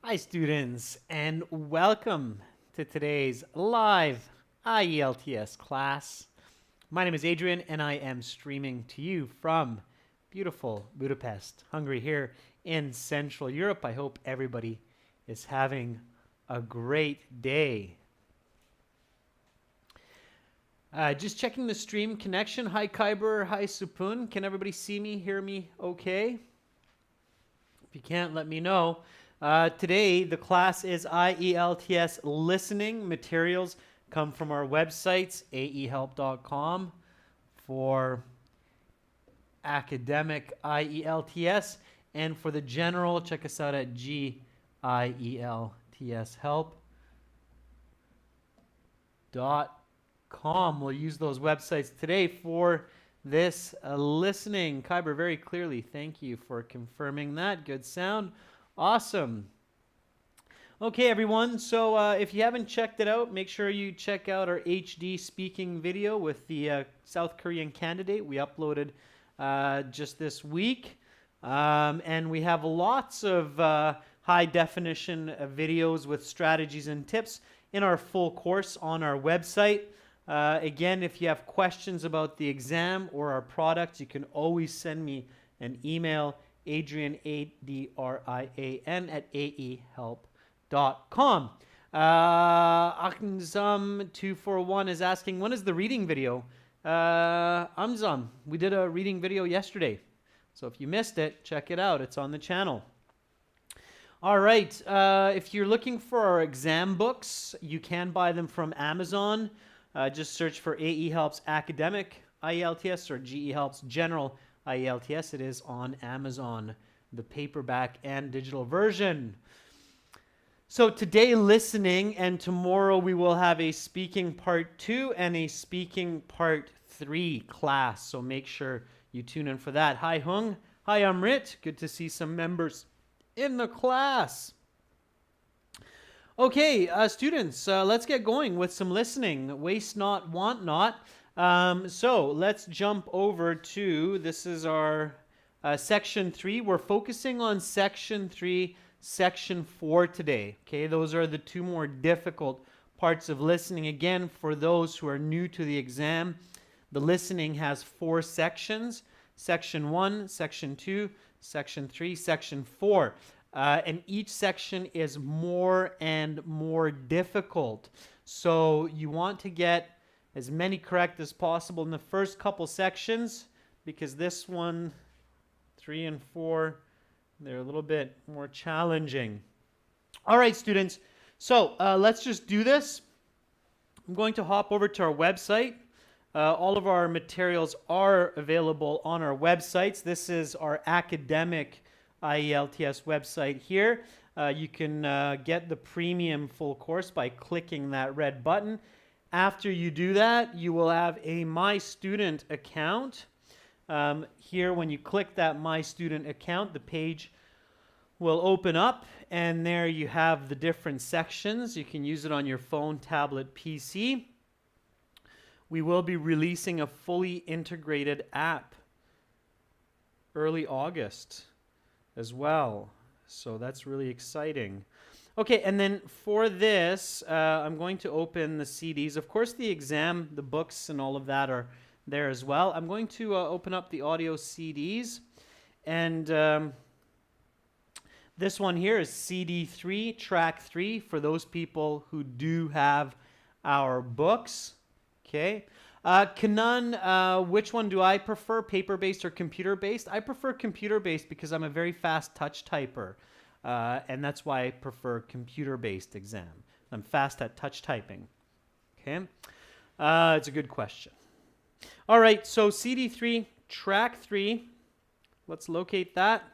Hi students, and welcome to today's live IELTS class. My name is Adrian and I am streaming to you from beautiful Budapest, Hungary here in Central Europe. I hope everybody is having a great day. Just checking the stream connection. Hi Kyber, hi Supun. Can everybody see me, hear me okay? If you can't, let me know. Today, the class is IELTS listening. Materials come from our websites, aehelp.com for academic IELTS, and for the general, check us out at gieltshelp.com. We'll use those websites today for this listening. Kyber, very clearly, thank you for confirming that. Good sound. Awesome. Okay, everyone. So if you haven't checked it out, make sure you check out our HD speaking video with the South Korean candidate we uploaded just this week. And we have lots of high definition videos with strategies and tips in our full course on our website. Again, if you have questions about the exam or our product, you can always send me an email, Adrian, A-D-R-I-A-N, at aehelp.com. Aknzum241 is asking, when is the reading video? Amzam, we did a reading video yesterday. So if you missed it, check it out. It's on the channel. All right. If you're looking for our exam books, you can buy them from Amazon. Just search for AE Helps Academic IELTS or GE Helps General IELTS. It is on Amazon, the paperback and digital version. So today listening, and tomorrow we will have a speaking part 2 and a speaking part 3 class. So make sure you tune in for that. Hi Hung. Hi Amrit. Good to see some members in the class. Okay, students, let's get going with some listening. Waste not, want not. So let's jump over to, this is our section 3. We're focusing on section 3, section 4 today. Okay, those are the two more difficult parts of listening. Again, for those who are new to the exam, the listening has 4 sections. Section 1, Section 2, Section 3, Section 4. And each section is more and more difficult. So you want to get as many correct as possible in the first couple sections, because this one, 3 and 4, they're a little bit more challenging. All right, students. So let's just do this. I'm going to hop over to our website. All of our materials are available on our websites. This is our academic IELTS website here. You can get the premium full course by clicking that red button. After you do that, you will have a My Student account. Here, when you click that My Student account, the page will open up, and there you have the different sections. You can use it on your phone, tablet, PC. We will be releasing a fully integrated app early August as well. So that's really exciting. Okay, and then for this, I'm going to open the CDs. Of course, the exam, the books, and all of that are there as well. I'm going to open up the audio CDs. And this one here is CD 3, track 3, for those people who do have our books. Okay. Kanan, which one do I prefer, paper-based or computer-based? I prefer computer-based because I'm a very fast touch typer, and that's why I prefer computer-based exam. I'm fast at touch typing. Okay, it's a good question. All right, so CD3, track 3. Let's locate that.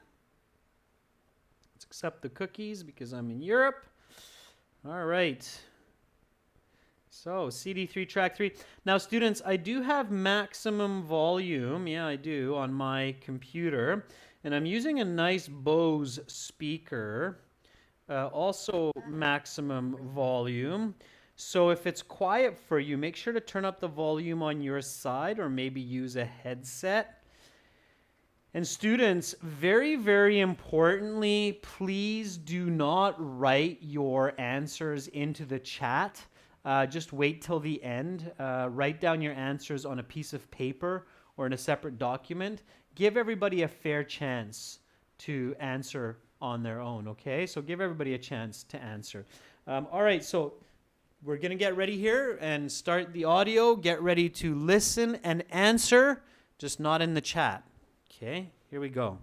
Let's accept the cookies because I'm in Europe. All right. So CD3, track 3. Now, students, I do have maximum volume. Yeah, I do on my computer. And I'm using a nice Bose speaker. Also maximum volume. So if it's quiet for you, make sure to turn up the volume on your side or maybe use a headset. And students, very, very importantly, please do not write your answers into the chat. Just wait till the end. Write down your answers on a piece of paper or in a separate document. Give everybody a fair chance to answer on their own, okay? So give everybody a chance to answer. All right, so we're going to get ready here and start the audio. Get ready to listen and answer, just not in the chat. Okay, here we go.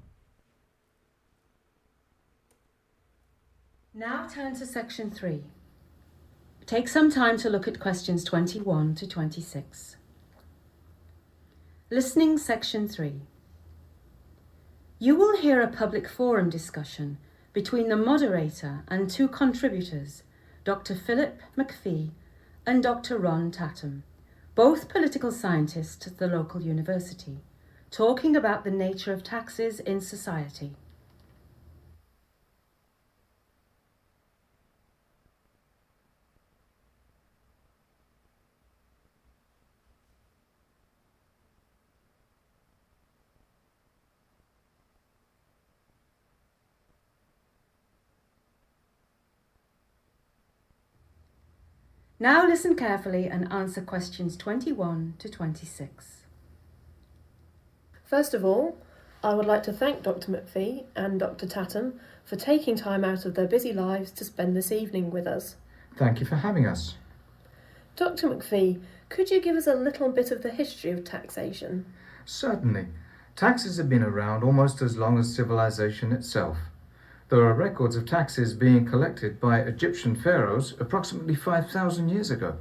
Now turn to section 3. Take some time to look at questions 21 to 26. Listening section 3. You will hear a public forum discussion between the moderator and 2 contributors, Dr. Philip McPhee and Dr. Ron Tatum, both political scientists at the local university, talking about the nature of taxes in society. Now listen carefully and answer questions 21 to 26. First of all, I would like to thank Dr. McPhee and Dr. Tatum for taking time out of their busy lives to spend this evening with us. Thank you for having us. Dr. McPhee, could you give us a little bit of the history of taxation? Certainly. Taxes have been around almost as long as civilization itself. There are records of taxes being collected by Egyptian pharaohs approximately 5,000 years ago.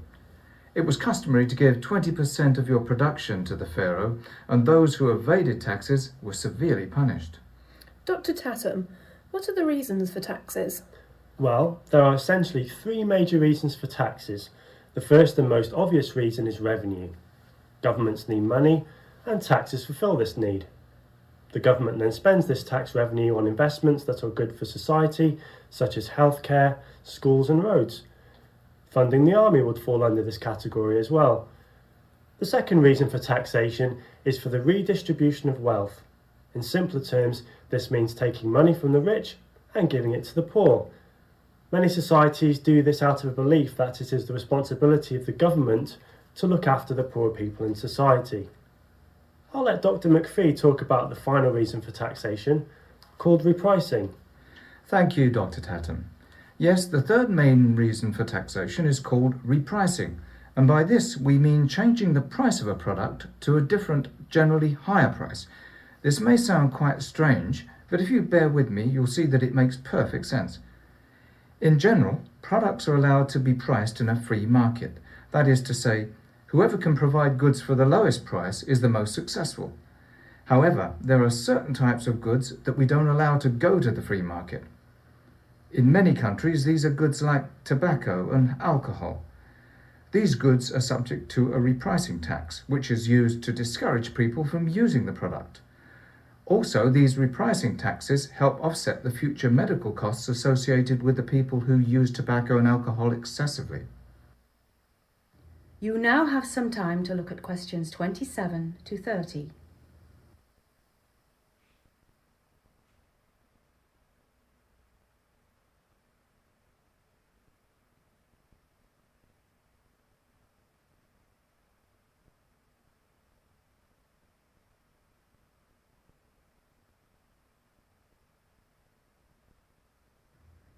It was customary to give 20% of your production to the pharaoh, and those who evaded taxes were severely punished. Dr. Tatum, what are the reasons for taxes? Well, there are essentially 3 major reasons for taxes. The first and most obvious reason is revenue. Governments need money, and taxes fulfill this need. The government then spends this tax revenue on investments that are good for society, such as healthcare, schools and roads. Funding the army would fall under this category as well. The second reason for taxation is for the redistribution of wealth. In simpler terms, this means taking money from the rich and giving it to the poor. Many societies do this out of a belief that it is the responsibility of the government to look after the poor people in society. I'll let Dr. McPhee talk about the final reason for taxation, called repricing. Thank you, Dr. Tatum. Yes, the third main reason for taxation is called repricing, and by this we mean changing the price of a product to a different, generally higher price. This may sound quite strange, but if you bear with me, you'll see that it makes perfect sense. In general, products are allowed to be priced in a free market. That is to say, whoever can provide goods for the lowest price is the most successful. However, there are certain types of goods that we don't allow to go to the free market. In many countries, these are goods like tobacco and alcohol. These goods are subject to a repricing tax, which is used to discourage people from using the product. Also, these repricing taxes help offset the future medical costs associated with the people who use tobacco and alcohol excessively. You now have some time to look at questions 27 to 30.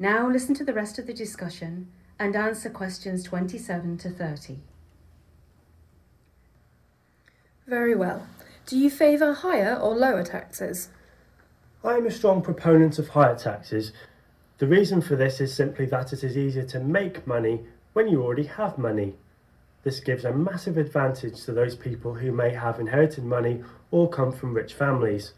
Now listen to the rest of the discussion and answer questions 27 to 30. Very well. Do you favour higher or lower taxes? I am a strong proponent of higher taxes. The reason for this is simply that it is easier to make money when you already have money. This gives a massive advantage to those people who may have inherited money or come from rich families,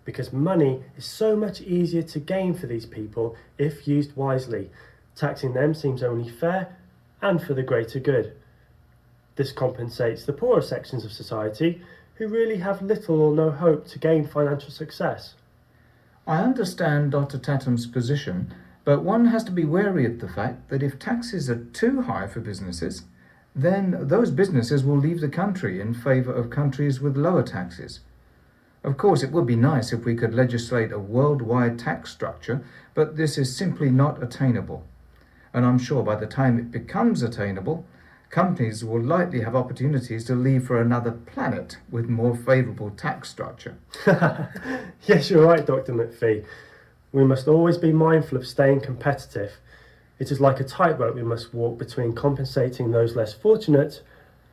because money is so much easier to gain for these people if used wisely. Taxing them seems only fair and for the greater good. This compensates the poorer sections of society who really have little or no hope to gain financial success. I understand Dr. Tatum's position, but one has to be wary of the fact that if taxes are too high for businesses, then those businesses will leave the country in favour of countries with lower taxes. Of course, it would be nice if we could legislate a worldwide tax structure, but this is simply not attainable. And I'm sure by the time it becomes attainable, companies will likely have opportunities to leave for another planet with more favourable tax structure. Yes, you're right, Dr. McPhee. We must always be mindful of staying competitive. It is like a tightrope we must walk between compensating those less fortunate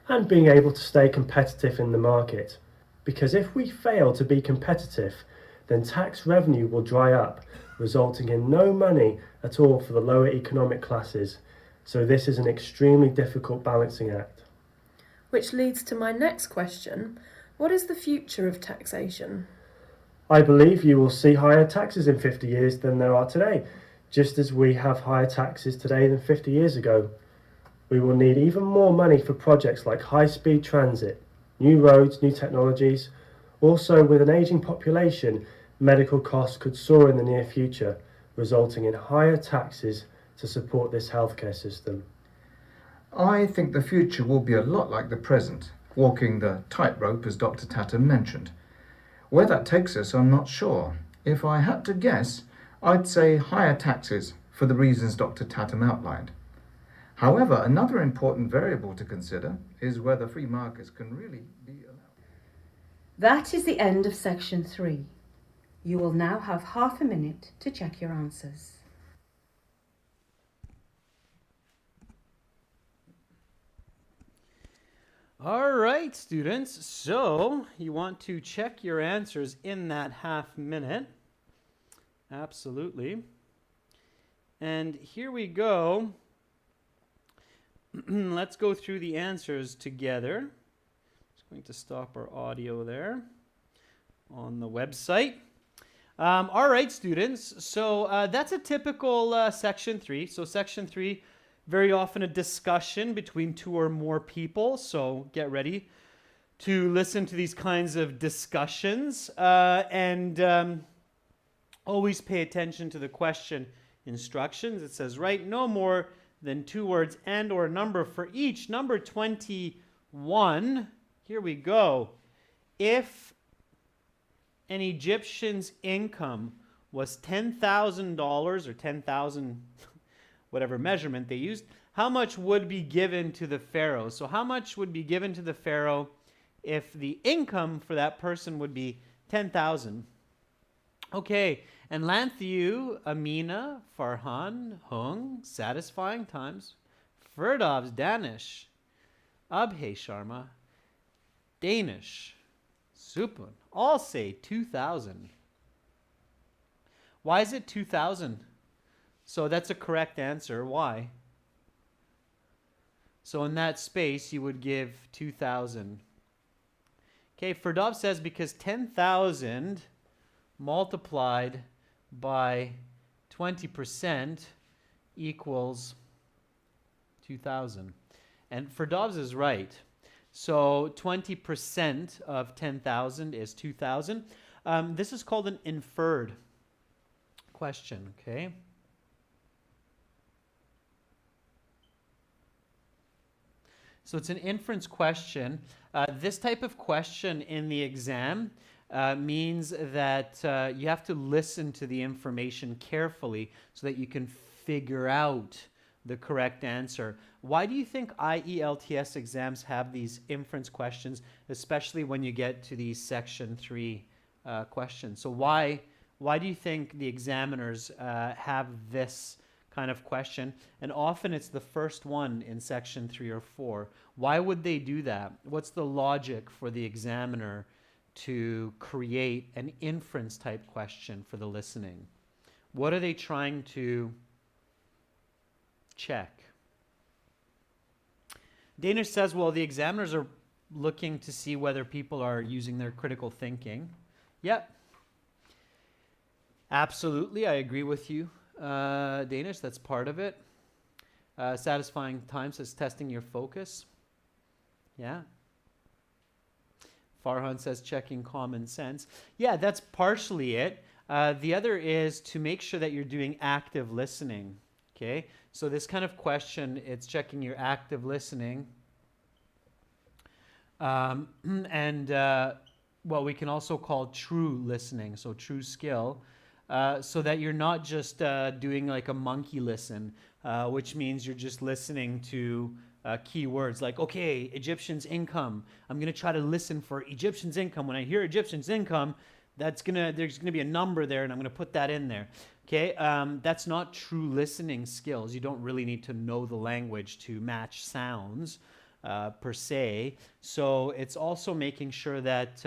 and being able to stay competitive in the market. Because if we fail to be competitive, then tax revenue will dry up, resulting in no money at all for the lower economic classes. So this is an extremely difficult balancing act. Which leads to my next question. What is the future of taxation? I believe you will see higher taxes in 50 years than there are today, just as we have higher taxes today than 50 years ago. We will need even more money for projects like high-speed transit, new roads, new technologies. Also, with an ageing population, medical costs could soar in the near future, resulting in higher taxes to support this healthcare system. I think the future will be a lot like the present, walking the tightrope as Dr. Tatum mentioned. Where that takes us, I'm not sure. If I had to guess, I'd say higher taxes for the reasons Dr. Tatum outlined. However, another important variable to consider is whether free markets can really be allowed. That is the end of section 3. You will now have half a minute to check your answers. All right, students. So you want to check your answers in that half minute. Absolutely. And here we go. Let's go through the answers together. Just going to stop our audio there on the website. All right, students. So that's a typical section 3. So section 3, very often a discussion between 2 or more people. So get ready to listen to these kinds of discussions and always pay attention to the question instructions. It says write no more than 2 words and or number for each. Number 21, here we go. If an Egyptian's income was $10,000 or 10,000, whatever measurement they used, how much would be given to the pharaoh? So how much would be given to the pharaoh if the income for that person would be 10,000? Okay, and Lanthiu, Amina, Farhan, Hung, Satisfying Times, Ferdov's Danish, Abhay Sharma, Danish, Supun, all say 2,000. Why is it 2,000? So that's a correct answer. Why? So in that space, you would give 2,000. Okay, Ferdov says because 10,000 multiplied by 20% equals 2,000. And Ferdovs is right. So 20% of 10,000 is 2,000. This is called an inferred question, okay? So it's an inference question. This type of question in the exam means that you have to listen to the information carefully so that you can figure out the correct answer. Why do you think IELTS exams have these inference questions, especially when you get to these section 3 questions? So why do you think the examiners have this kind of question? And often it's the first one in section 3 or 4. Why would they do that? What's the logic for the examiner to create an inference type question for the listening? What are they trying to check? Danish says, well, the examiners are looking to see whether people are using their critical thinking. Yep. Absolutely, I agree with you, Danish. That's part of it. Satisfying Time says testing your focus. Yeah. Farhan says checking common sense. Yeah, that's partially it. The other is to make sure that you're doing active listening. Okay, so this kind of question, it's checking your active listening. And what we can also call true listening, so true skill, so that you're not just doing like a monkey listen, which means you're just listening to keywords like, okay, Egyptians income. I'm going to try to listen for Egyptians income. When I hear Egyptians income, there's going to be a number there, and I'm going to put that in there. Okay, that's not true listening skills. You don't really need to know the language to match sounds per se. So it's also making sure that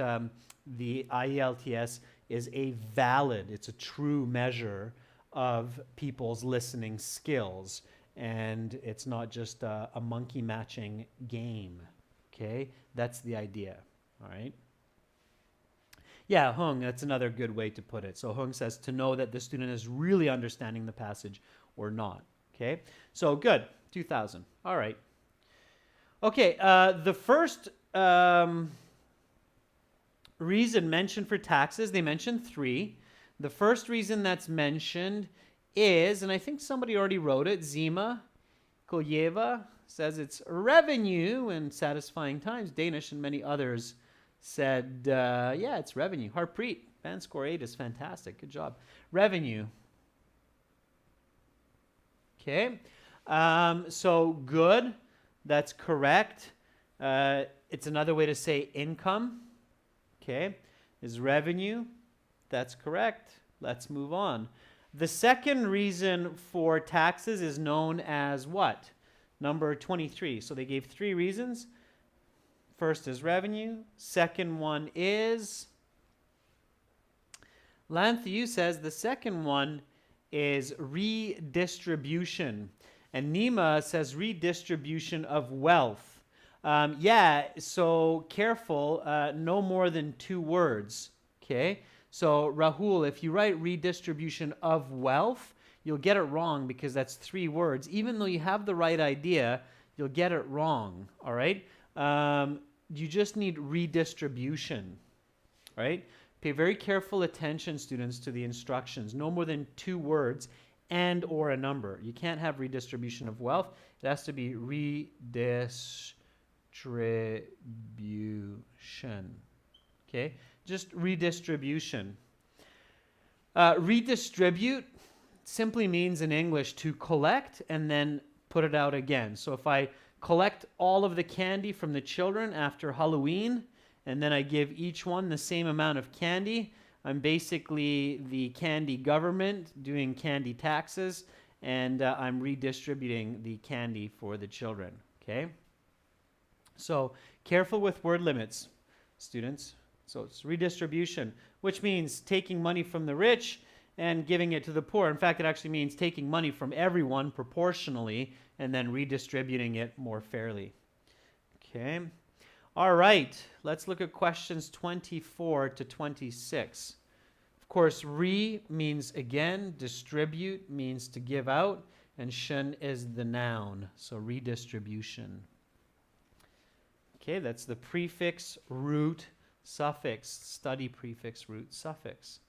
the IELTS is it's a true measure of people's listening skills, and it's not just a monkey matching game. Okay, that's the idea. All right. Yeah, Hung, that's another good way to put it. So Hung says to know that the student is really understanding the passage or not. Okay, so good, 2000. All right. Okay, the first reason mentioned for taxes, they mentioned 3. The first reason that's mentioned is, and I think somebody already wrote it, Zima Kolyeva says it's revenue in satisfying times. Danish and many others said, yeah, it's revenue. Harpreet, band score 8 is fantastic. Good job. Revenue. Okay. So good. That's correct. It's another way to say income. Okay. Is revenue. That's correct. Let's move on. The second reason for taxes is known as what? Number 23. So they gave 3 reasons. First is revenue. Second one is, Lanthiu says the second one is redistribution. And Nima says redistribution of wealth. Yeah, so careful, no more than 2 words. Okay, so Rahul, if you write redistribution of wealth, you'll get it wrong because that's 3 words. Even though you have the right idea, you'll get it wrong. All right. You just need redistribution, right? Pay very careful attention, students, to the instructions. No more than 2 words and or a number. You can't have redistribution of wealth. It has to be redistribution, okay? Just redistribution. Redistribute simply means in English to collect and then put it out again. So if I collect all of the candy from the children after Halloween, and then I give each one the same amount of candy, I'm basically the candy government doing candy taxes, and I'm redistributing the candy for the children, okay? So careful with word limits, students. So it's redistribution, which means taking money from the rich and giving it to the poor. In fact, it actually means taking money from everyone proportionally and then redistributing it more fairly. Okay. All right. Let's look at questions 24 to 26. Of course, means again, distribute means to give out, and shun is the noun, so redistribution. Okay, that's the prefix, root, suffix, study prefix, root, suffix.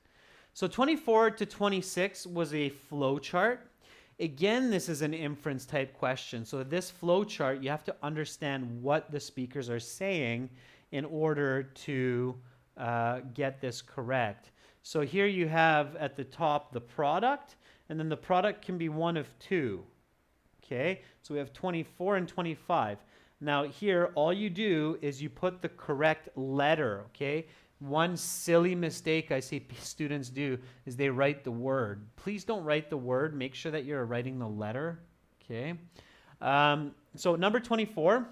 So 24 to 26 was a flow chart. Again, this is an inference type question. So this flow chart, you have to understand what the speakers are saying in order to get this correct. So here you have at the top the product, and then the product can be one of 2. Okay, so we have 24 and 25. Now here, all you do is you put the correct letter, okay? One silly mistake I see students do is they write the word. Please don't write the word. Make sure that you're writing the letter, okay? So number 24,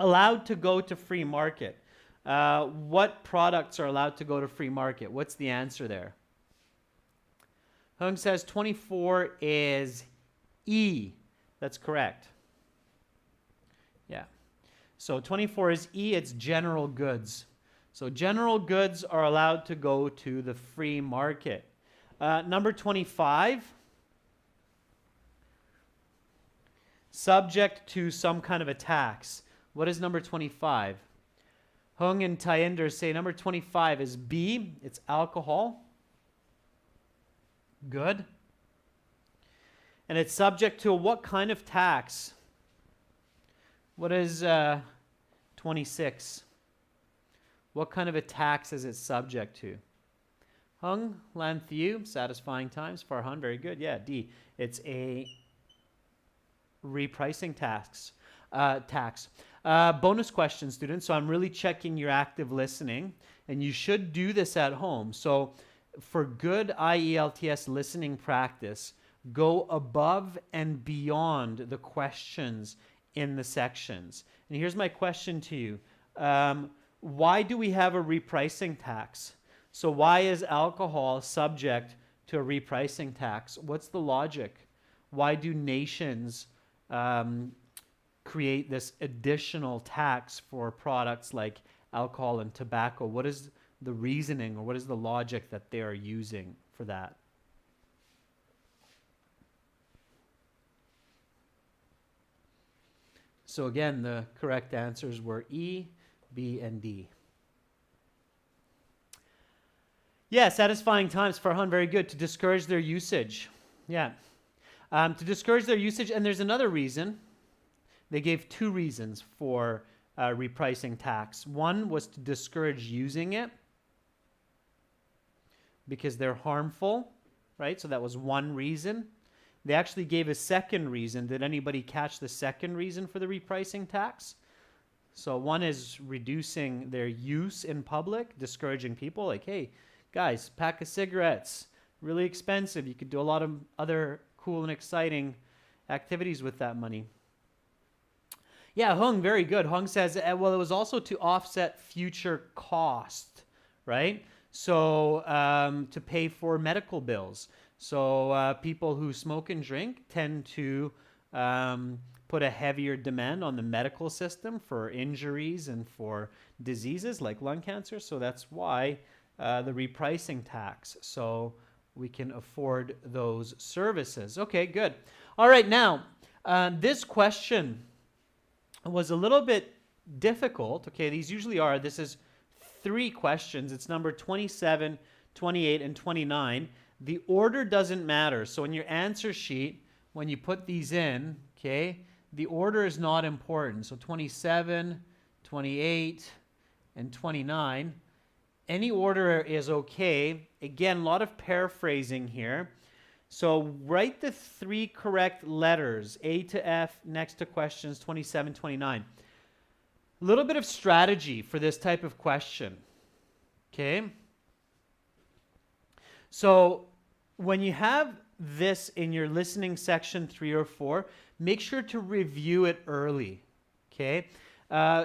allowed to go to free market. What products are allowed to go to free market? What's the answer there? Hung says 24 is E. That's correct. Yeah. So 24 is E. It's general goods. So general goods are allowed to go to the free market. Number 25, subject to some kind of a tax. What is number 25? Hung and Tyender say number 25 is B. It's alcohol. Good. And it's subject to what kind of tax? What is 26? What kind of a tax is it subject to? Hung, Lanthiu, satisfying times. Farhan, very good. Yeah, D. It's a repricing tax. Bonus question, students. So I'm really checking your active listening, and you should do this at home. So for good IELTS listening practice, go above and beyond the questions in the sections. And here's my question to you. Why do we have a repricing tax? So why is alcohol subject to a repricing tax? What's the logic? Why do nations create this additional tax for products like alcohol and tobacco? What is the reasoning, or what is the logic that they are using for that? So again, the correct answers were E, B, and D. Yeah, satisfying times, Farhan, very good. To discourage their usage. Yeah. To discourage their usage, and there's another reason. They gave two reasons for repricing tax. One was to discourage using it because they're harmful, right? So that was one reason. They actually gave a second reason. Did anybody catch the second reason for the repricing tax? So one is reducing their use in public, discouraging people like, hey, guys, pack of cigarettes, really expensive. You could do a lot of other cool and exciting activities with that money. Yeah, Hung, very good. Hung says, well, it was also to offset future cost, right? So to pay for medical bills. So people who smoke and drink tend to put a heavier demand on the medical system for injuries and for diseases like lung cancer. So that's why the repricing tax. So we can afford those services. Okay, good. All right, now, this question was a little bit difficult. Okay, these usually are. This is 3 questions. It's number 27, 28, and 29. The order doesn't matter. So in your answer sheet, when you put these in, okay, the order is not important. So 27, 28, and 29. Any order is okay. Again, a lot of paraphrasing here. So write the 3 correct letters, A to F, next to questions 27, 29. A little bit of strategy for this type of question. Okay? So when you have this in your listening section 3 or 4, make sure to review it early. Okay?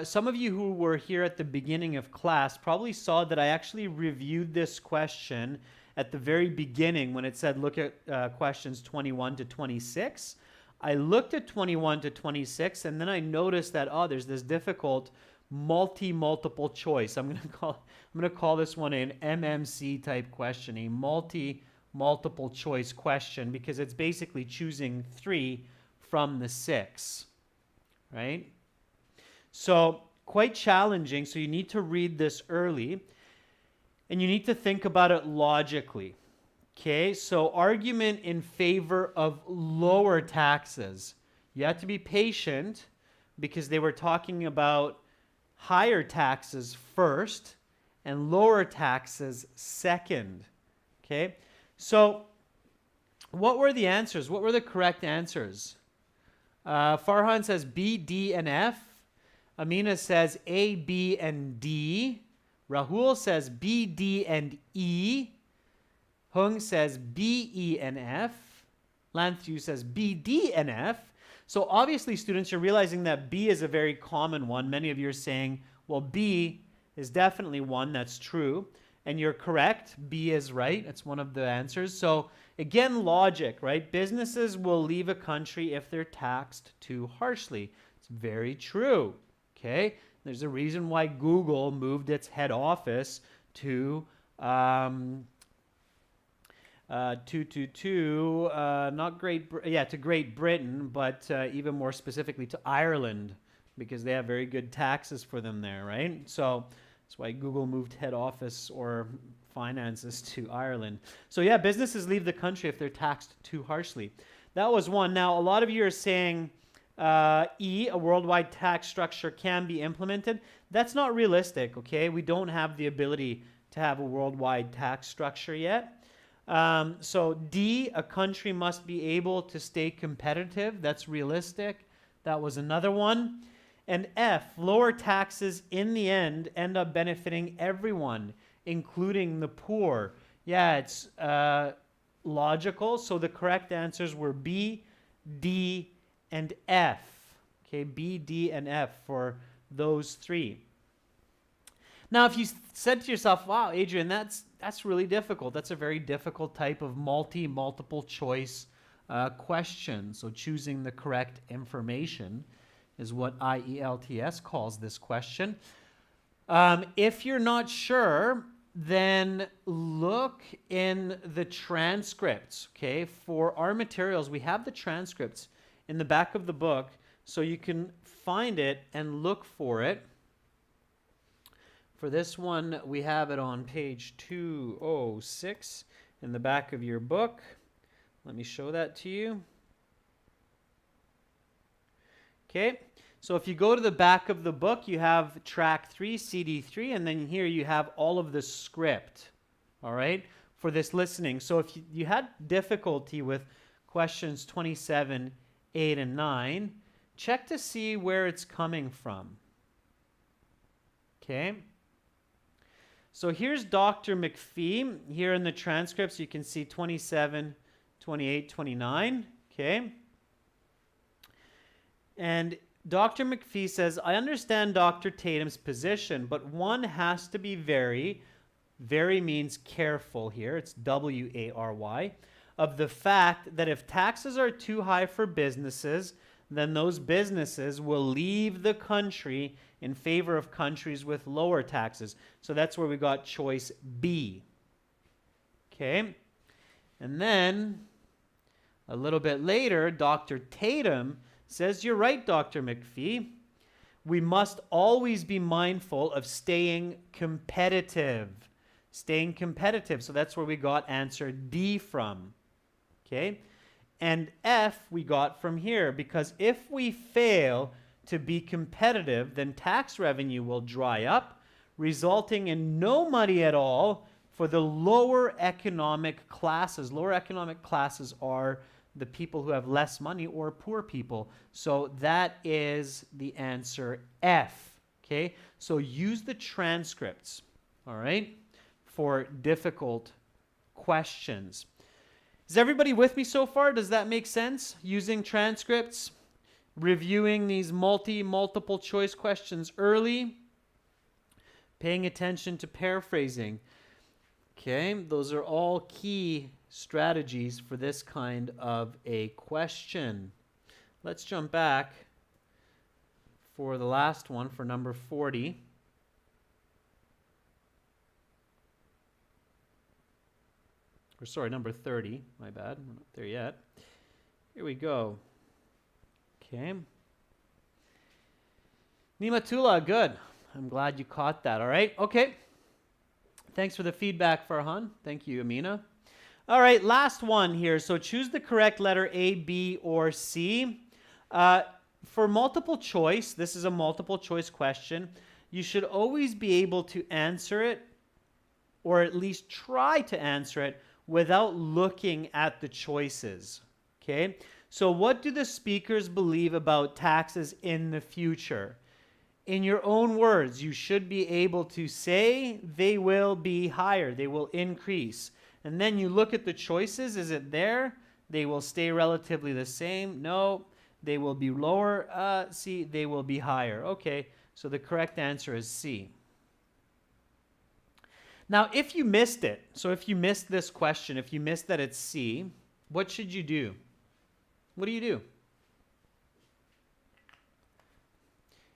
Some of you who were here at the beginning of class probably saw that I actually reviewed this question at the very beginning when it said look at questions 21 to 26. I looked at 21 to 26 and then I noticed that, oh, there's this difficult multiple choice. I'm going to call this one an MMC type question, a multiple choice question, because it's basically choosing 3 from the 6, right? So quite challenging. So you need to read this early and you need to think about it logically. Okay, so argument in favor of lower taxes. You have to be patient because they were talking about higher taxes first and lower taxes second. Okay, so what were the answers? What were the correct answers? Farhan says B, D, and F. Amina says A, B, and D. Rahul says B, D, and E. Hung says B, E, and F. Lanthu says B, D, and F. So obviously, students, you're realizing that B is a very common one. Many of you are saying, well, B is definitely one. That's true. And you're correct. B is right. That's one of the answers. So again, logic, right? Businesses will leave a country if they're taxed too harshly. It's very true. Okay? There's a reason why Google moved its head office to Great Britain, but even more specifically to Ireland, because they have very good taxes for them there, right? So that's why Google moved head office or finances to Ireland. So yeah, businesses leave the country if they're taxed too harshly. That was one. Now, a lot of you are saying E, a worldwide tax structure can be implemented. That's not realistic, okay? We don't have the ability to have a worldwide tax structure yet. So D, a country must be able to stay competitive. That's realistic. That was another one. And F, lower taxes in the end up benefiting everyone, including the poor. Yeah, it's logical. So the correct answers were B, D, and F. Okay, B, D, and F for those three. Now, if you said to yourself, wow, Adrian, that's really difficult. That's a very difficult type of multiple choice question. So choosing the correct information is what IELTS calls this question. If you're not sure, then look in the transcripts, okay? For our materials, we have the transcripts in the back of the book, so you can find it and look for it. For this one, we have it on page 206 in the back of your book. Let me show that to you. Okay, so if you go to the back of the book, you have track 3, CD3, and then here you have all of the script, all right, for this listening. So if you had difficulty with questions 27, 8, and 9, check to see where it's coming from. Okay. So here's Dr. McPhee. Here in the transcripts, you can see 27, 28, 29. Okay. And Dr. McPhee says, I understand Dr. Tatum's position, but one has to be very means careful here. It's W-A-R-Y. Of the fact that if taxes are too high for businesses, then those businesses will leave the country in favor of countries with lower taxes. So that's where we got choice B. Okay. And then a little bit later, Dr. Tatum says, you're right, Dr. McPhee. We must always be mindful of staying competitive. Staying competitive. So that's where we got answer D from. Okay. And F we got from here, because if we fail to be competitive, then tax revenue will dry up, resulting in no money at all for the lower economic classes. Lower economic classes are the people who have less money or poor people. So that is the answer F. Okay, so use the transcripts, all right, for difficult questions. Is everybody with me so far? Does that make sense? Using transcripts, reviewing these multiple choice questions early, paying attention to paraphrasing. Okay, those are all key strategies for this kind of a question. Let's jump back for the last one, for number 40. Or sorry, number 30. My bad. We're not there yet. Here we go. Okay. Nimatullah, good. I'm glad you caught that. All right. Okay. Thanks for the feedback, Farhan. Thank you, Amina. All right, last one here. So choose the correct letter A, B, or C. For multiple choice, this is a multiple choice question. You should always be able to answer it, or at least try to answer it, without looking at the choices. Okay? So what do the speakers believe about taxes in the future? In your own words, you should be able to say they will be higher, they will increase. And then you look at the choices. Is it there? They will stay relatively the same. No, they will be lower. C, they will be higher. Okay, so the correct answer is C. Now, if you missed it, so if you missed this question, if you missed that it's C, what should you do? What do you do?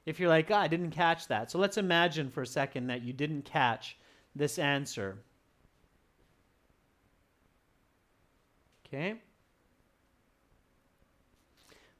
If you're like, I didn't catch that. So let's imagine for a second that you didn't catch this answer. Okay.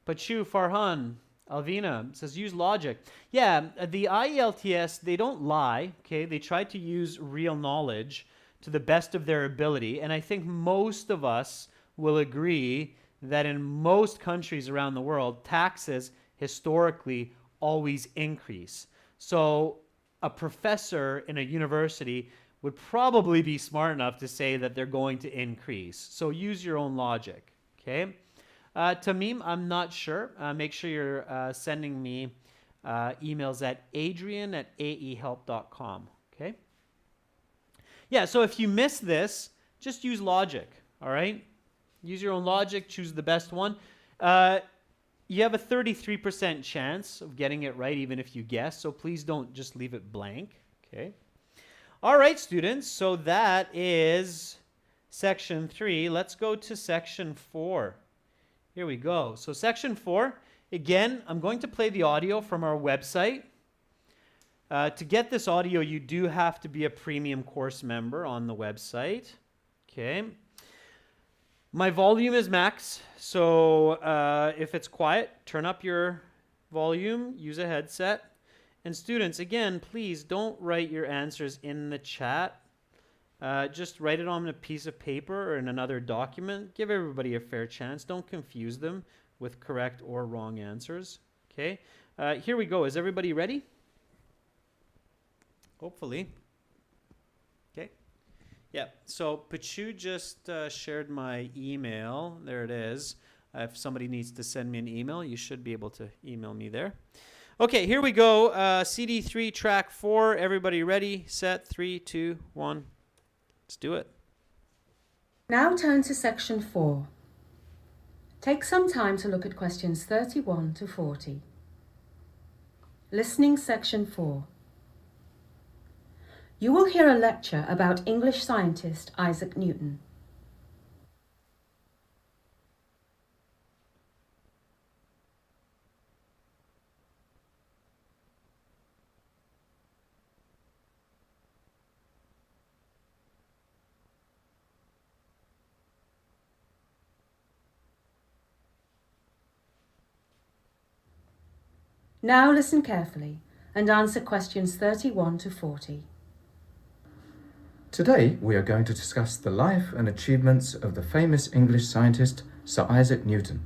Pachu, Farhan, Alvina says use logic. Yeah, the IELTS, they don't lie. Okay, they try to use real knowledge to the best of their ability. And I think most of us will agree that in most countries around the world, taxes historically always increase. So a professor in a university would probably be smart enough to say that they're going to increase. So use your own logic, okay? Tamim, I'm not sure. Make sure you're sending me emails at adrian@aehelp.com, okay? Yeah, so if you miss this, just use logic, all right? Use your own logic, choose the best one. You have a 33% chance of getting it right even if you guess, so please don't just leave it blank, okay? All right, students, so that is section 3. Let's go to section 4. Here we go. So section 4, again, I'm going to play the audio from our website. To get this audio, you do have to be a premium course member on the website, okay? My volume is max, so if it's quiet, turn up your volume, use a headset. And students, again, please don't write your answers in the chat. Just write it on a piece of paper or in another document. Give everybody a fair chance. Don't confuse them with correct or wrong answers. Okay, here we go. Is everybody ready? Hopefully. Okay. Yeah, so Pachu just shared my email. There it is. If somebody needs to send me an email, you should be able to email me there. Okay, here we go. CD3, track 4. Everybody ready? Set, 3, 2, 1. Let's do it. Now turn to section 4. Take some time to look at questions 31 to 40. Listening section 4. You will hear a lecture about English scientist Isaac Newton. Now listen carefully and answer questions 31 to 40. Today we are going to discuss the life and achievements of the famous English scientist Sir Isaac Newton.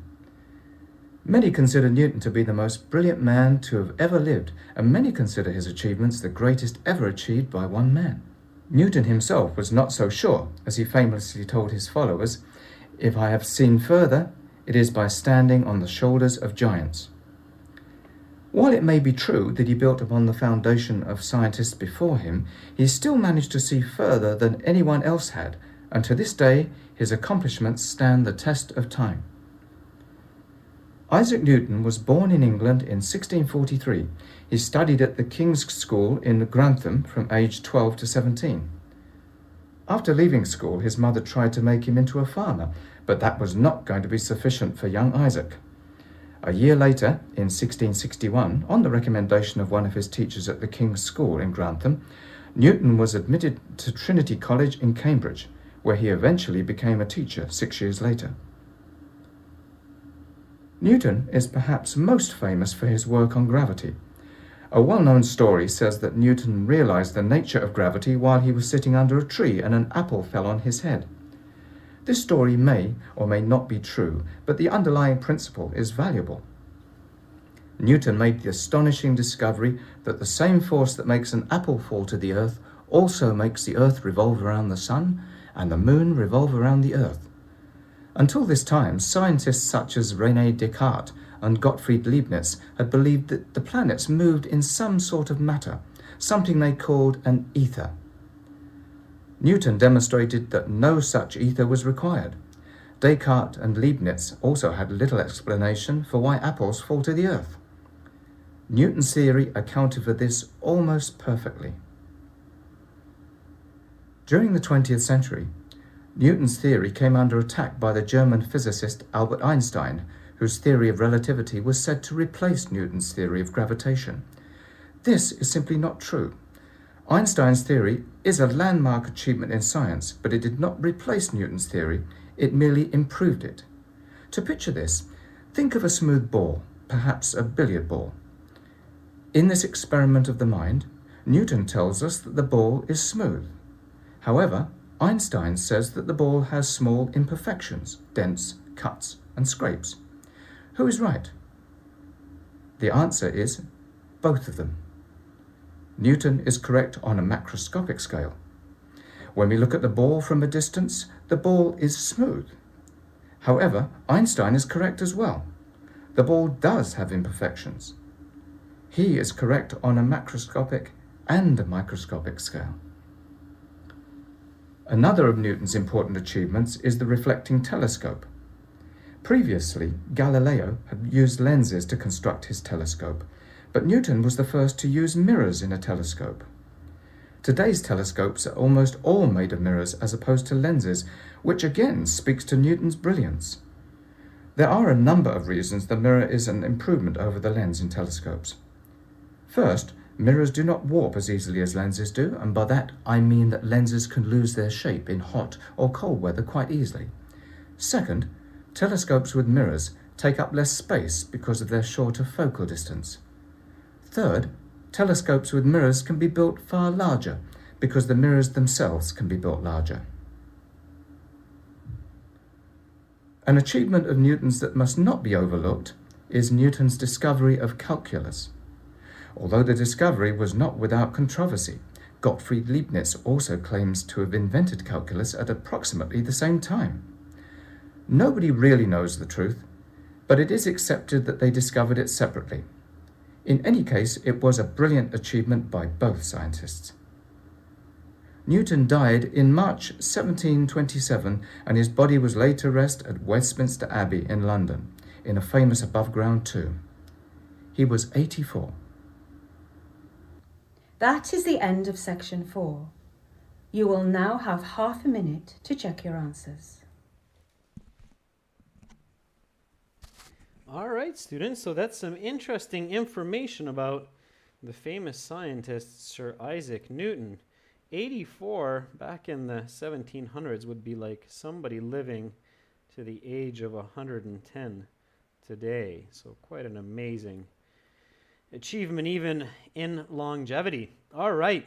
Many consider Newton to be the most brilliant man to have ever lived, and many consider his achievements the greatest ever achieved by one man. Newton himself was not so sure, as he famously told his followers, "If I have seen further, it is by standing on the shoulders of giants." While it may be true that he built upon the foundation of scientists before him, he still managed to see further than anyone else had, and to this day his accomplishments stand the test of time. Isaac Newton was born in England in 1643. He studied at the King's School in Grantham from age 12 to 17. After leaving school, his mother tried to make him into a farmer, but that was not going to be sufficient for young Isaac. A year later, in 1661, on the recommendation of one of his teachers at the King's School in Grantham, Newton was admitted to Trinity College in Cambridge, where he eventually became a teacher 6 years later. Newton is perhaps most famous for his work on gravity. A well-known story says that Newton realized the nature of gravity while he was sitting under a tree and an apple fell on his head. This story may or may not be true, but the underlying principle is valuable. Newton made the astonishing discovery that the same force that makes an apple fall to the earth also makes the earth revolve around the sun and the moon revolve around the earth. Until this time, scientists such as René Descartes and Gottfried Leibniz had believed that the planets moved in some sort of matter, something they called an ether. Newton demonstrated that no such ether was required. Descartes and Leibniz also had little explanation for why apples fall to the earth. Newton's theory accounted for this almost perfectly. During the 20th century, Newton's theory came under attack by the German physicist Albert Einstein, whose theory of relativity was said to replace Newton's theory of gravitation. This is simply not true. Einstein's theory is a landmark achievement in science, but it did not replace Newton's theory, it merely improved it. To picture this, think of a smooth ball, perhaps a billiard ball. In this experiment of the mind, Newton tells us that the ball is smooth. However, Einstein says that the ball has small imperfections, dents, cuts, and scrapes. Who is right? The answer is both of them. Newton is correct on a macroscopic scale. When we look at the ball from a distance, the ball is smooth. However, Einstein is correct as well. The ball does have imperfections. He is correct on a macroscopic and a microscopic scale. Another of Newton's important achievements is the reflecting telescope. Previously, Galileo had used lenses to construct his telescope, but Newton was the first to use mirrors in a telescope. Today's telescopes are almost all made of mirrors as opposed to lenses, which again speaks to Newton's brilliance. There are a number of reasons the mirror is an improvement over the lens in telescopes. First, mirrors do not warp as easily as lenses do, and by that I mean that lenses can lose their shape in hot or cold weather quite easily. Second, telescopes with mirrors take up less space because of their shorter focal distance. Third, telescopes with mirrors can be built far larger because the mirrors themselves can be built larger. An achievement of Newton's that must not be overlooked is Newton's discovery of calculus. Although the discovery was not without controversy, Gottfried Leibniz also claims to have invented calculus at approximately the same time. Nobody really knows the truth, but it is accepted that they discovered it separately. In any case, it was a brilliant achievement by both scientists. Newton died in March 1727, and his body was laid to rest at Westminster Abbey in London, in a famous above-ground tomb. He was 84. That is the end of section 4. You will now have half a minute to check your answers. All right, students, so that's some interesting information about the famous scientist Sir Isaac Newton. 84 back in the 1700s would be like somebody living to the age of 110 today. So quite an amazing achievement even in longevity. All right,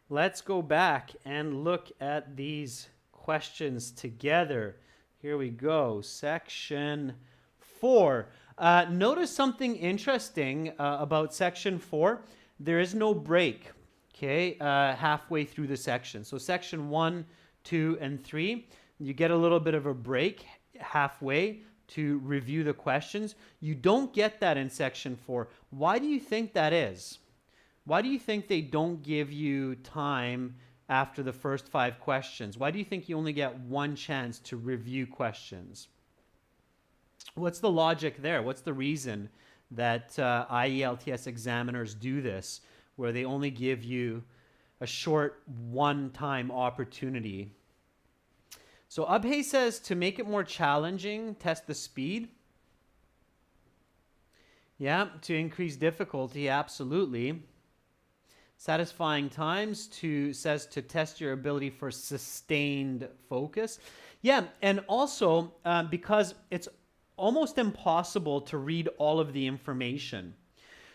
let's go back and look at these questions together. Here we go, section 4. Notice something interesting about section 4. There is no break, okay, halfway through the section. So section 1, 2, and 3, you get a little bit of a break halfway to review the questions. You don't get that in section 4. Why do you think that is? Why do you think they don't give you time after the first 5 questions? Why do you think you only get one chance to review questions? What's the logic there? What's the reason that IELTS examiners do this, where they only give you a short one-time opportunity? So Abhay says to make it more challenging, test the speed. Yeah, to increase difficulty, absolutely. Satisfying times says to test your ability for sustained focus. Yeah, and also because it's almost impossible to read all of the information.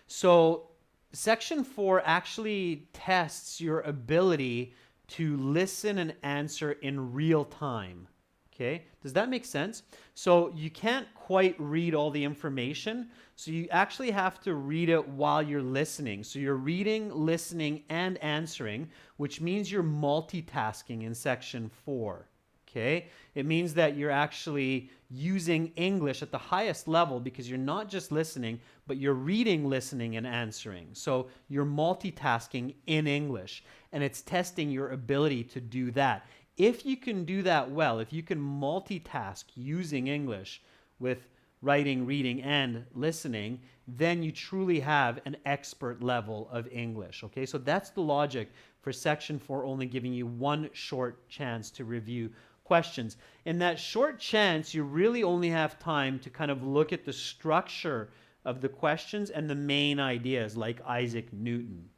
So section 4 actually tests your ability to listen and answer in real time. Okay, does that make sense? So you can't quite read all the information, so you actually have to read it while you're listening. So you're reading, listening, and answering, which means you're multitasking in section 4. Okay, it means that you're actually using English at the highest level because you're not just listening, but you're reading, listening, and answering. So you're multitasking in English, and it's testing your ability to do that. If you can do that well, if you can multitask using English with writing, reading, and listening, then you truly have an expert level of English. Okay, so that's the logic for section 4 only giving you one short chance to review questions. In that short chance, you really only have time to kind of look at the structure of the questions and the main ideas, like Isaac Newton.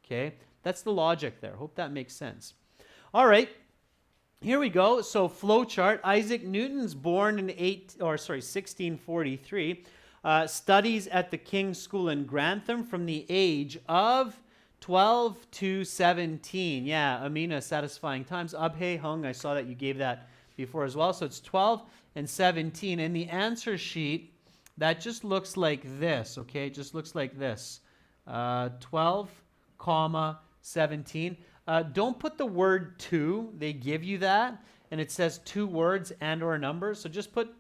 Okay, that's the logic there. Hope that makes sense. All right, here we go. So flowchart. Isaac Newton's born in 1643. Studies at the King's School in Grantham from the age of 12 to 17. Yeah, Amina, satisfying times. Abhay Hung, I saw that you gave that before as well. So it's 12 and 17. In the answer sheet, that just looks like this, okay? It just looks like this. 12, comma, 17. Don't put the word to. They give you that, and it says 2 words and or numbers. So just put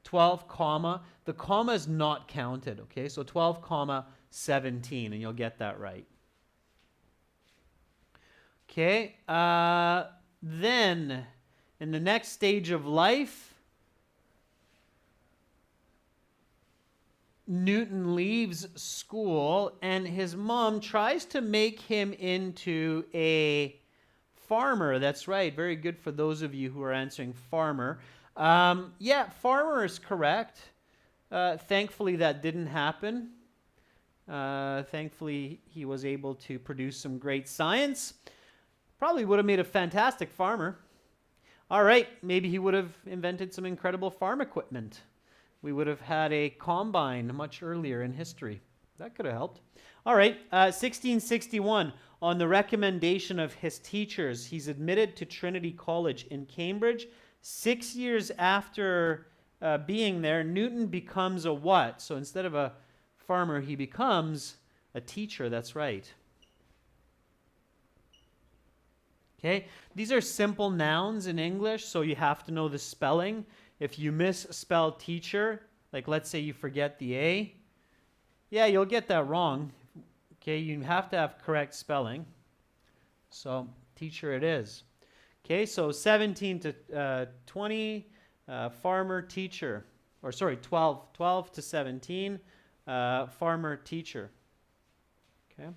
12, comma. The comma is not counted, okay? So 12, comma, 17, and you'll get that right. Okay, then in the next stage of life, Newton leaves school and his mom tries to make him into a farmer. That's right, very good for those of you who are answering farmer. Yeah, farmer is correct. Thankfully, that didn't happen. Thankfully, he was able to produce some great science. Probably would have made a fantastic farmer. All right, maybe he would have invented some incredible farm equipment. We would have had a combine much earlier in history. That could have helped. All right, 1661. On the recommendation of his teachers, he's admitted to Trinity College in Cambridge. 6 years after being there, Newton becomes a what? So instead of a farmer, he becomes a teacher. That's right. Okay, these are simple nouns in English, so you have to know the spelling. If you misspell teacher, like let's say you forget the A, yeah, you'll get that wrong. Okay, you have to have correct spelling. So teacher it is. Okay, so 17 to 20, farmer, teacher. Or sorry, 12 to 17, farmer, teacher. Okay.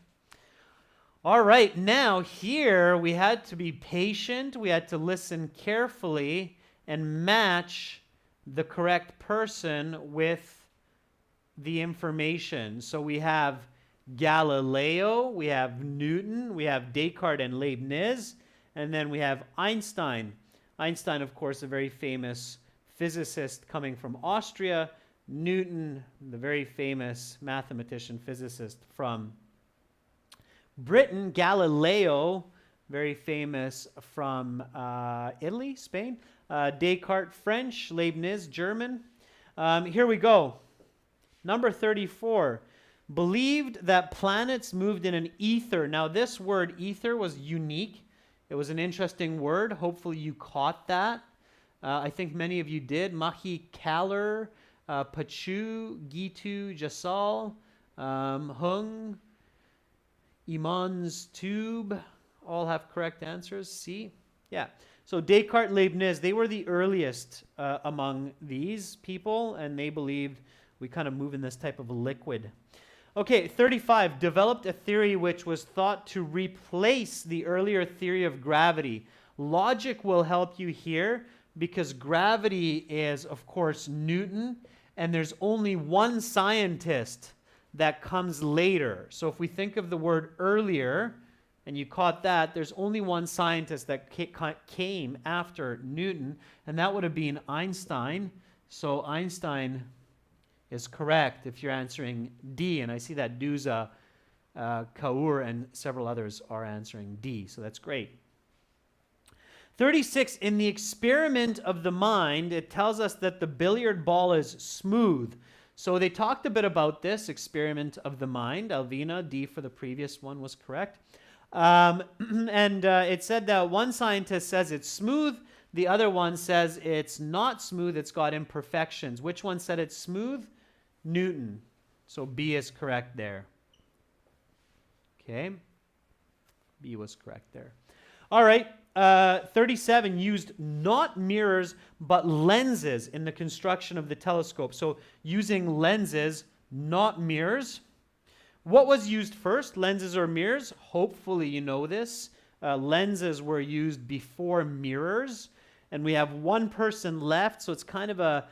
All right, now here we had to be patient. We had to listen carefully and match the correct person with the information. So we have Galileo, we have Newton, we have Descartes and Leibniz, and then we have Einstein. Einstein, of course, a very famous physicist coming from Austria. Newton, the very famous mathematician, physicist from Britain. Galileo, very famous from Italy, Spain. Descartes, French. Leibniz, German. Here we go. Number 34. Believed that planets moved in an ether. Now, this word ether was unique. It was an interesting word. Hopefully you caught that. I think many of you did. Mahi Kaler, Pachu, Gitu, Jasal, Hung, Iman's tube, all have correct answers. C. Yeah. So Descartes, Leibniz, they were the earliest among these people, and they believed we kind of move in this type of liquid. Okay, 35. Developed a theory which was thought to replace the earlier theory of gravity. Logic will help you here because gravity is, of course, Newton, and there's only one scientist that comes later. So if we think of the word earlier, and you caught that, there's only one scientist that came after Newton, and that would have been Einstein. So Einstein is correct if you're answering D, and I see that Duza, Kaur, and several others are answering D, so that's great. 36, in the experiment of the mind, it tells us that the billiard ball is smooth. So they talked a bit about this experiment of the mind. Alvina, D for the previous one was correct. It said that one scientist says it's smooth. The other one says it's not smooth. It's got imperfections. Which one said it's smooth? Newton. So B is correct there. Okay. B was correct there. All right. 37 used not mirrors but lenses in the construction of the telescope. So using lenses, not mirrors. What was used first, lenses or mirrors? Hopefully you know this. Lenses were used before mirrors. And we have one person left, so it's kind of a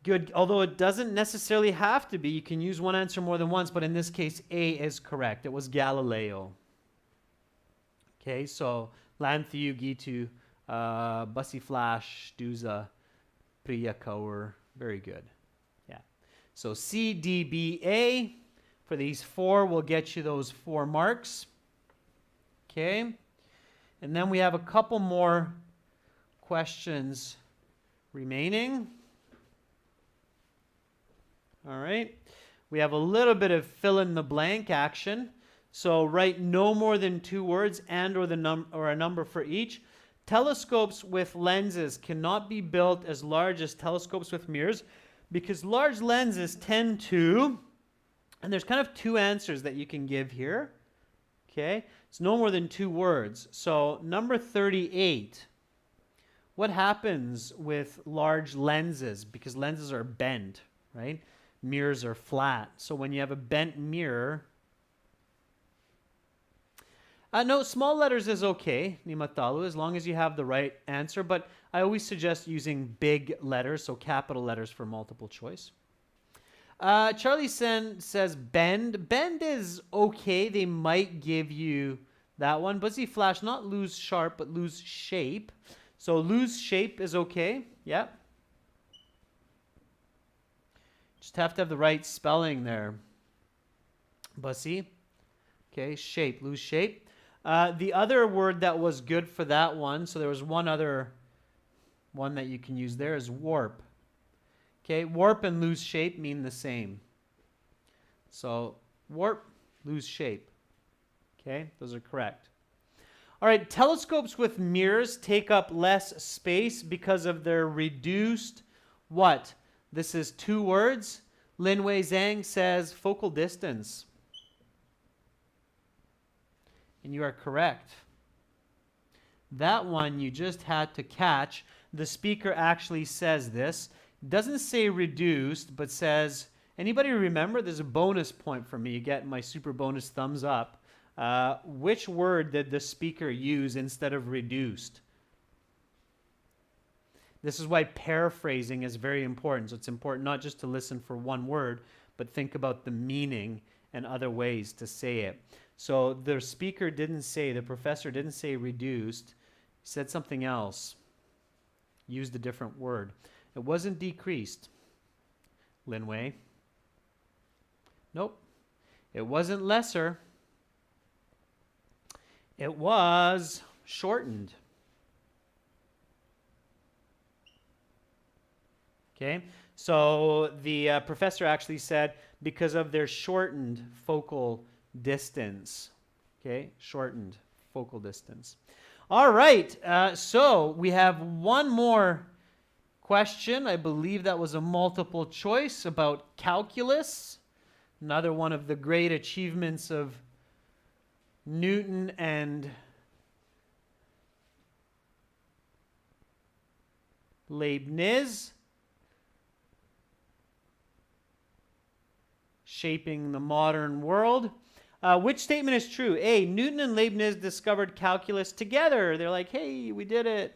good, although it doesn't necessarily have to be. You can use one answer more than once, but in this case, A is correct. It was Galileo. Okay, so Lanthiu, Gitu, Bussy Flash, Duza, Priya Kaur. Very good. Yeah. So C, D, B, A. For these 4, we'll get you those 4 marks. Okay. And then we have a couple more questions remaining. All right. We have a little bit of fill in the blank action. So write no more than 2 words and or a number for each. Telescopes with lenses cannot be built as large as telescopes with mirrors because large lenses tend to, and there's kind of 2 answers that you can give here. Okay, it's no more than 2 words. So number 38, what happens with large lenses? Because lenses are bent, right? Mirrors are flat. So when you have a bent mirror, no, small letters is okay, Nimatalu, as long as you have the right answer. But I always suggest using big letters, so capital letters for multiple choice. Charlie Sen says bend. Bend is okay. They might give you that one. Buzzy Flash, not lose sharp, but lose shape. So lose shape is okay. Yeah. Just have to have the right spelling there. Buzzy. Okay, shape, lose shape. The other word that was good for that one, so there was one other one that you can use there, is warp. Okay, warp and lose shape mean the same. So warp, lose shape. Okay, those are correct. All right, telescopes with mirrors take up less space because of their reduced what? This is 2 words. Lin Wei Zhang says focal distance. And you are correct. That one you just had to catch. The speaker actually says this. Doesn't say reduced, but says, anybody remember? There's a bonus point for me. You get my super bonus thumbs up. Which word did the speaker use instead of reduced? This is why paraphrasing is very important. So it's important not just to listen for one word, but think about the meaning and other ways to say it. So the speaker didn't say, the professor didn't say reduced. He said something else. Used a different word. It wasn't decreased, Lin Wei. Nope. It wasn't lesser. It was shortened. Okay, so the professor actually said because of their shortened focal distance. Okay, shortened focal distance. All right, so we have one more question. I believe that was a multiple choice about calculus. Another one of the great achievements of Newton and Leibniz, shaping the modern world. Which statement is true? A, Newton and Leibniz discovered calculus together. They're like, hey, we did it.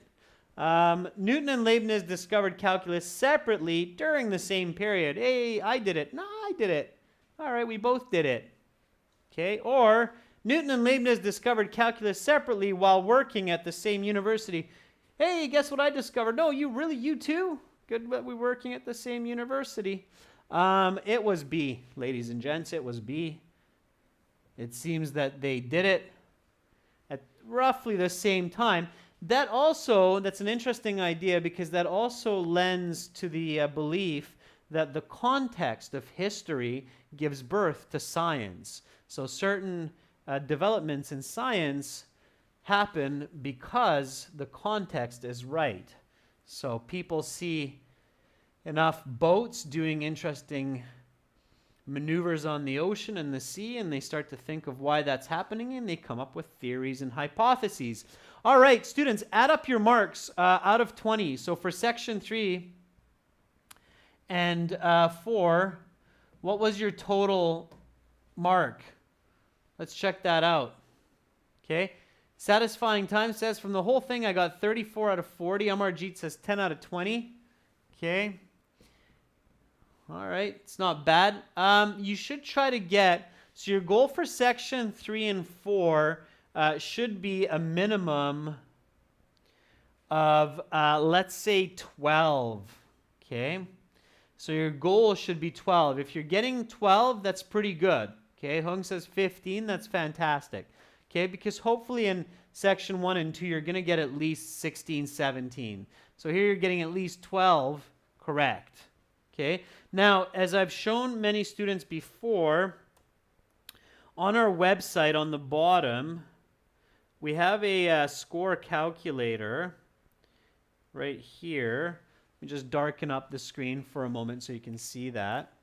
Newton and Leibniz discovered calculus separately during the same period. Hey, I did it. No, I did it. All right, we both did it. Okay, or Newton and Leibniz discovered calculus separately while working at the same university. Hey, guess what I discovered? No, you too? Good that we're working at the same university. It was B, ladies and gents, it was B. It seems that they did it at roughly the same time. That's an interesting idea because that also lends to the belief that the context of history gives birth to science. So certain developments in science happen because the context is right. So people see enough boats doing interesting maneuvers on the ocean and the sea, and they start to think of why that's happening, and they come up with theories and hypotheses. All right, students, add up your marks out of 20. So for section 3 and 4, what was your total mark? Let's check that out. Okay. Satisfying time says from the whole thing, I got 34 out of 40. Amarjeet says 10 out of 20. Okay. All right, it's not bad. You should try to get, so your goal for section 3 and 4 should be a minimum of, let's say, 12. Okay, so your goal should be 12. If you're getting 12, that's pretty good. Okay, Hung says 15, that's fantastic. Okay, because hopefully in section 1 and 2, you're going to get at least 16, 17. So here you're getting at least 12 correct. Okay, now as I've shown many students before, on our website on the bottom, we have a score calculator right here. Let me just darken up the screen for a moment so you can see that.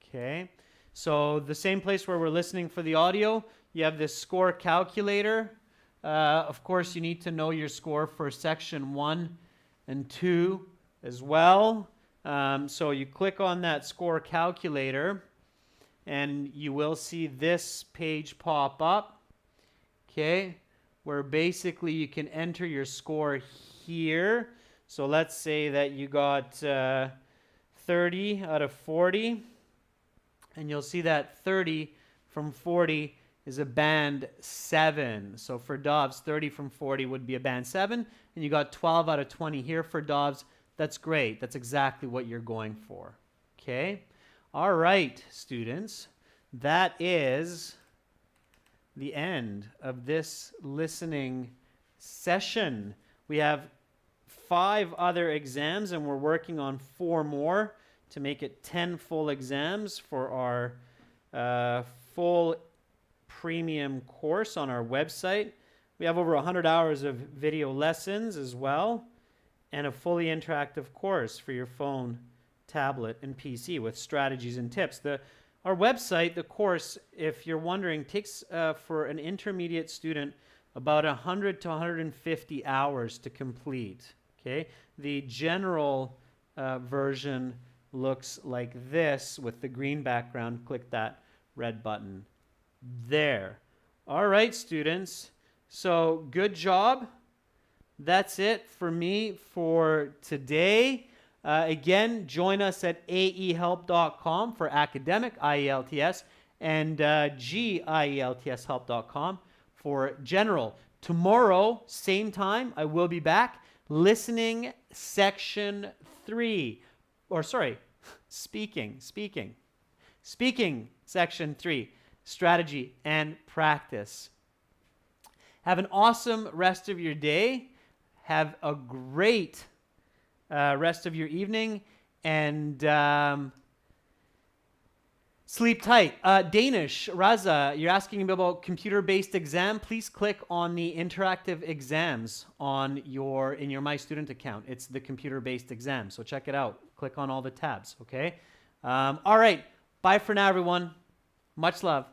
Okay, so the same place where we're listening for the audio, you have this score calculator. Of course, you need to know your score for section 1 and 2 as well. So you click on that score calculator and you will see this page pop up. Okay, where basically you can enter your score here. So let's say that you got 30 out of 40, and you'll see that 30 from 40 is a band 7. So for Dobbs, 30 from 40 would be a band 7, and you got 12 out of 20 here for Dobbs. That's great. That's exactly what you're going for. Okay? All right, students. That is the end of this listening session. We have 5 other exams, and we're working on 4 more to make it 10 full exams for our full premium course on our website. We have over 100 hours of video lessons as well, and a fully interactive course for your phone, tablet, and PC with strategies and tips. Our website, the course, if you're wondering, takes for an intermediate student about 100 to 150 hours to complete. Okay, the general version looks like this with the green background. Click that red button there. All right, students. So good job. That's it for me for today. Again, join us at aehelp.com for academic IELTS and gieltshelp.com for general. Tomorrow, same time, I will be back listening section 3. Or sorry, speaking section 3, strategy and practice. Have an awesome rest of your day. Have a great rest of your evening, and sleep tight. Danish, Raza, you're asking me about computer-based exam. Please click on the interactive exams in your My Student account. It's the computer-based exam, so check it out. Click on all the tabs, okay? All right, bye for now, everyone. Much love.